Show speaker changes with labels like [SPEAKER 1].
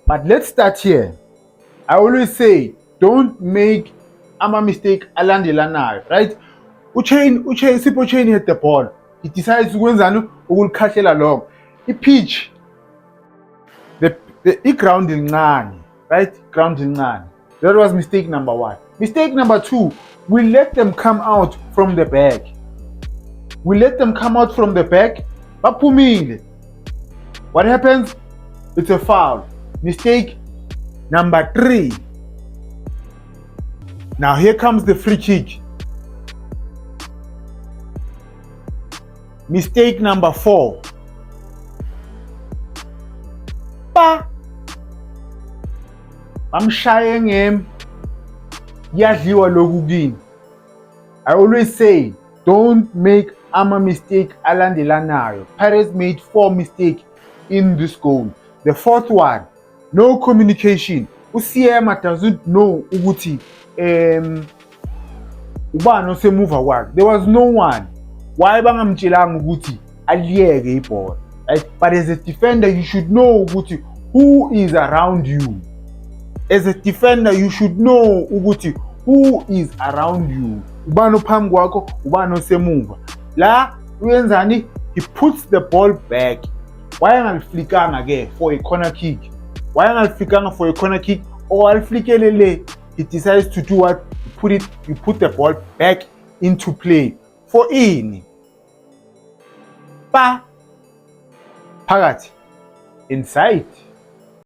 [SPEAKER 1] But let's start here. I always say, don't make a mistake alandelanayo, right? Sipho Chain hit the ball. He decides ukwenzani ukulikhahlela lonke. I-pitch, i-ground incane, right? Ground incane. That was mistake number 1. Mistake number 2, we let them come out from the back. Baphumile. What happens? It's a foul. Mistake number 3. Now here comes the free kick. Mistake number 4. Bamshaye ngem yadliwa lokhu kini. I always say, don't make mistake alandelanayo. Pirates made 4 mistakes in this goal. The 4th one, no communication. uCM doesn't know ukuthi ubani osemuva kwakhe. There was no one. Why bangamtshelanga ukuthi aliyeke ibhola, right? But as a defender, you should know ukuthi who is around you. As a defender, you should know ukuthi who is around you. Ubani ophambi kwakho, ubani osemuva. La uyenzani? He puts the ball back. Why angaliflikanga ke for a corner kick? Or aliflikelele? He decides to do what? You put the ball back into play. For ini. Phakathi inside.